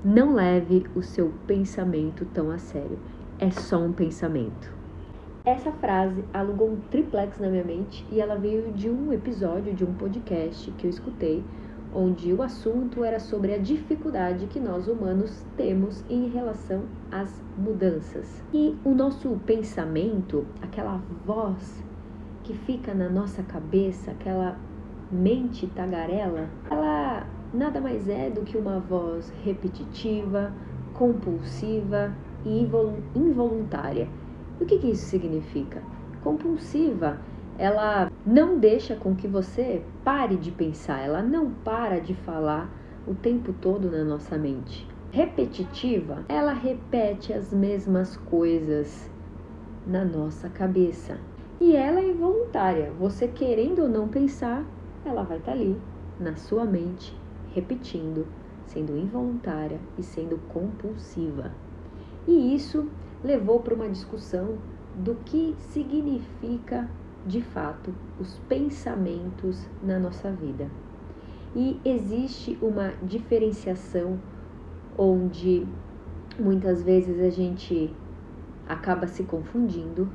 Não leve o seu pensamento tão a sério. É só um pensamento. Essa frase alugou um triplex na minha mente e ela veio de um episódio de um podcast que eu escutei, onde o assunto era sobre a dificuldade que nós humanos temos em relação às mudanças. E o nosso pensamento, aquela voz que fica na nossa cabeça, aquela mente tagarela, ela nada mais é do que uma voz repetitiva, compulsiva e involuntária. E o que isso significa? Compulsiva, ela não deixa com que você pare de pensar, ela não para de falar o tempo todo na nossa mente. Repetitiva, ela repete as mesmas coisas na nossa cabeça. E ela é involuntária, você querendo ou não pensar, ela vai estar ali na sua mente, repetindo, sendo involuntária e sendo compulsiva. E isso levou para uma discussão do que significa, de fato, os pensamentos na nossa vida. E existe uma diferenciação onde muitas vezes a gente acaba se confundindo,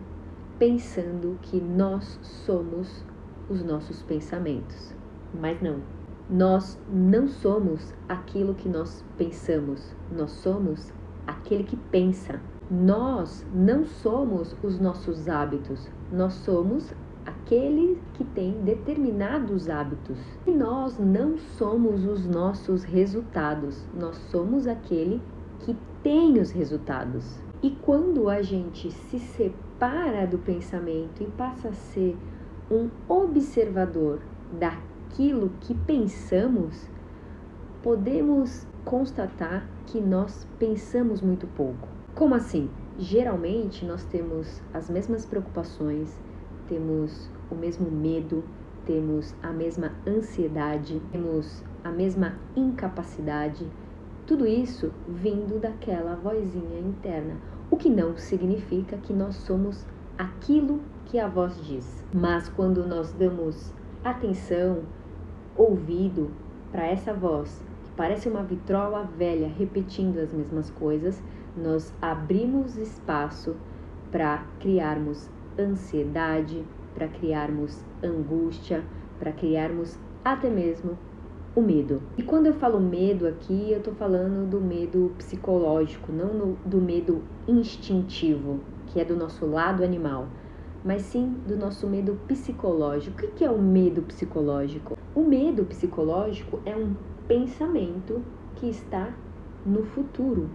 pensando que nós somos os nossos pensamentos. Mas não. Nós não somos aquilo que nós pensamos. Nós somos aquele que pensa. Nós não somos os nossos hábitos. Nós somos aquele que tem determinados hábitos. E nós não somos os nossos resultados. Nós somos aquele que tem os resultados. E quando a gente se separa do pensamento e passa a ser um observador daquilo que pensamos, podemos constatar que nós pensamos muito pouco. Como assim? Geralmente nós temos as mesmas preocupações, temos o mesmo medo, temos a mesma ansiedade, temos a mesma incapacidade, tudo isso vindo daquela vozinha interna, o que não significa que nós somos aquilo que a voz diz. Mas quando nós damos atenção, ouvido para essa voz, que parece uma vitrola velha repetindo as mesmas coisas, nós abrimos espaço para criarmos ansiedade, para criarmos angústia, para criarmos até mesmo o medo. E quando eu falo medo aqui, eu estou falando do medo psicológico, não do medo instintivo, que é do nosso lado animal, mas sim do nosso medo psicológico. O que é o medo psicológico? O medo psicológico é um pensamento que está no futuro.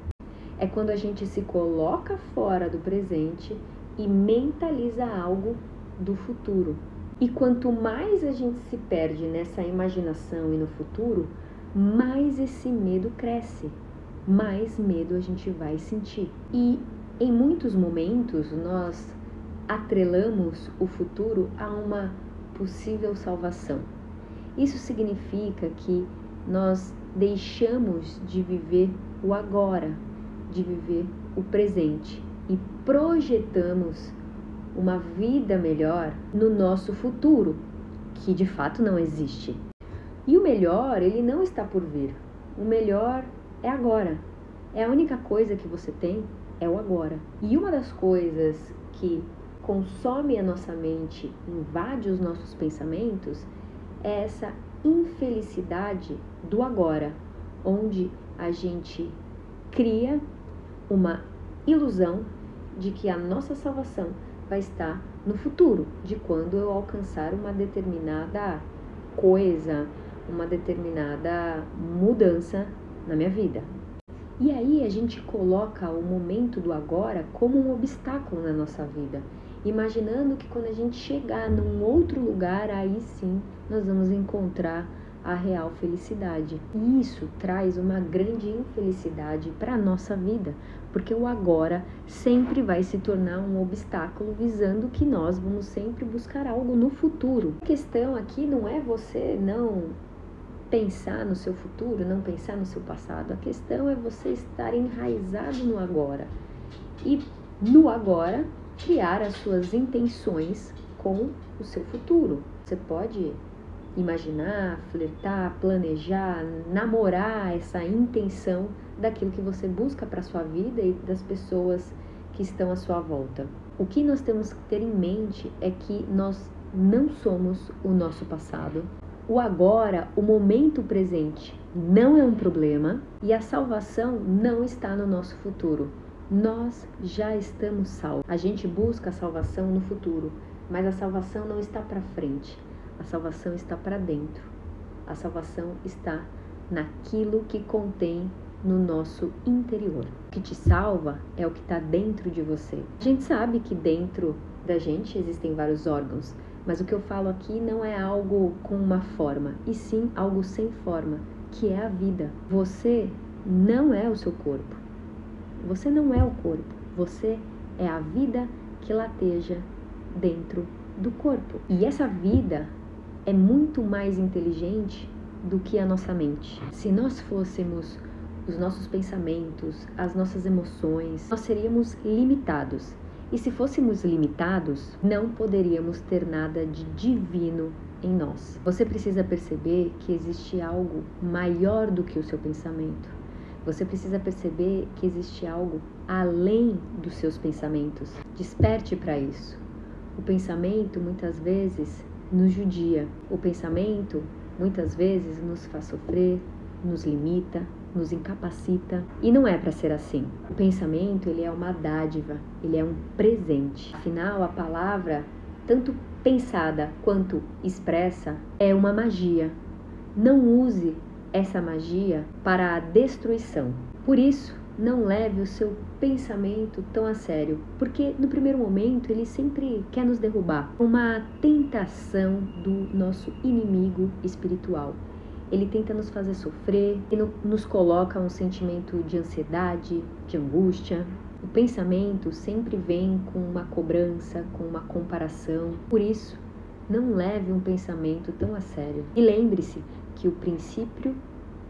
É quando a gente se coloca fora do presente e mentaliza algo do futuro. E quanto mais a gente se perde nessa imaginação e no futuro, mais esse medo cresce, mais medo a gente vai sentir. E em muitos momentos nós atrelamos o futuro a uma possível salvação. Isso significa que nós deixamos de viver o agora, de viver o presente e projetamos uma vida melhor no nosso futuro, que de fato não existe. E o melhor, ele não está por vir. O melhor é agora. É a única coisa que você tem, é o agora. E uma das coisas que consome a nossa mente, invade os nossos pensamentos, é essa infelicidade do agora, onde a gente cria uma ilusão de que a nossa salvação vai estar no futuro, de quando eu alcançar uma determinada coisa, uma determinada mudança na minha vida. E aí a gente coloca o momento do agora como um obstáculo na nossa vida, imaginando que quando a gente chegar num outro lugar, aí sim nós vamos encontrar a real felicidade. E isso traz uma grande infelicidade para a nossa vida, porque o agora sempre vai se tornar um obstáculo, visando que nós vamos sempre buscar algo no futuro. A questão aqui não é você não pensar no seu futuro, não pensar no seu passado. A questão é você estar enraizado no agora e no agora criar as suas intenções com o seu futuro. Você pode imaginar, flertar, planejar, namorar essa intenção daquilo que você busca para a sua vida e das pessoas que estão à sua volta. O que nós temos que ter em mente é que nós não somos o nosso passado. O agora, o momento presente, não é um problema e a salvação não está no nosso futuro. Nós já estamos salvos. A gente busca a salvação no futuro, mas a salvação não está para frente. A salvação está para dentro. A salvação está naquilo que contém no nosso interior. O que te salva é o que está dentro de você. A gente sabe que dentro da gente existem vários órgãos, mas o que eu falo aqui não é algo com uma forma, e sim algo sem forma, que é a vida. Você não é o seu corpo. Você não é o corpo. Você é a vida que lateja dentro do corpo. E essa vida é muito mais inteligente do que a nossa mente. Se nós fôssemos os nossos pensamentos, as nossas emoções, nós seríamos limitados. E se fôssemos limitados, não poderíamos ter nada de divino em nós. Você precisa perceber que existe algo maior do que o seu pensamento. Você precisa perceber que existe algo além dos seus pensamentos. Desperte para isso. O pensamento muitas vezes nos judia. O pensamento muitas vezes nos faz sofrer, nos limita, nos incapacita, e não é para ser assim. O pensamento, ele é uma dádiva, ele é um presente. Afinal, a palavra, tanto pensada quanto expressa, é uma magia. Não use essa magia para a destruição. Por isso, não leve o seu pensamento tão a sério, porque no primeiro momento ele sempre quer nos derrubar. Uma tentação do nosso inimigo espiritual. Ele tenta nos fazer sofrer e nos coloca um sentimento de ansiedade, de angústia. O pensamento sempre vem com uma cobrança, com uma comparação. Por isso, não leve um pensamento tão a sério. E lembre-se que o princípio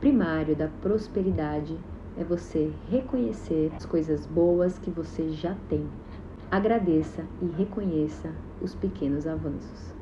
primário da prosperidade é você reconhecer as coisas boas que você já tem. Agradeça e reconheça os pequenos avanços.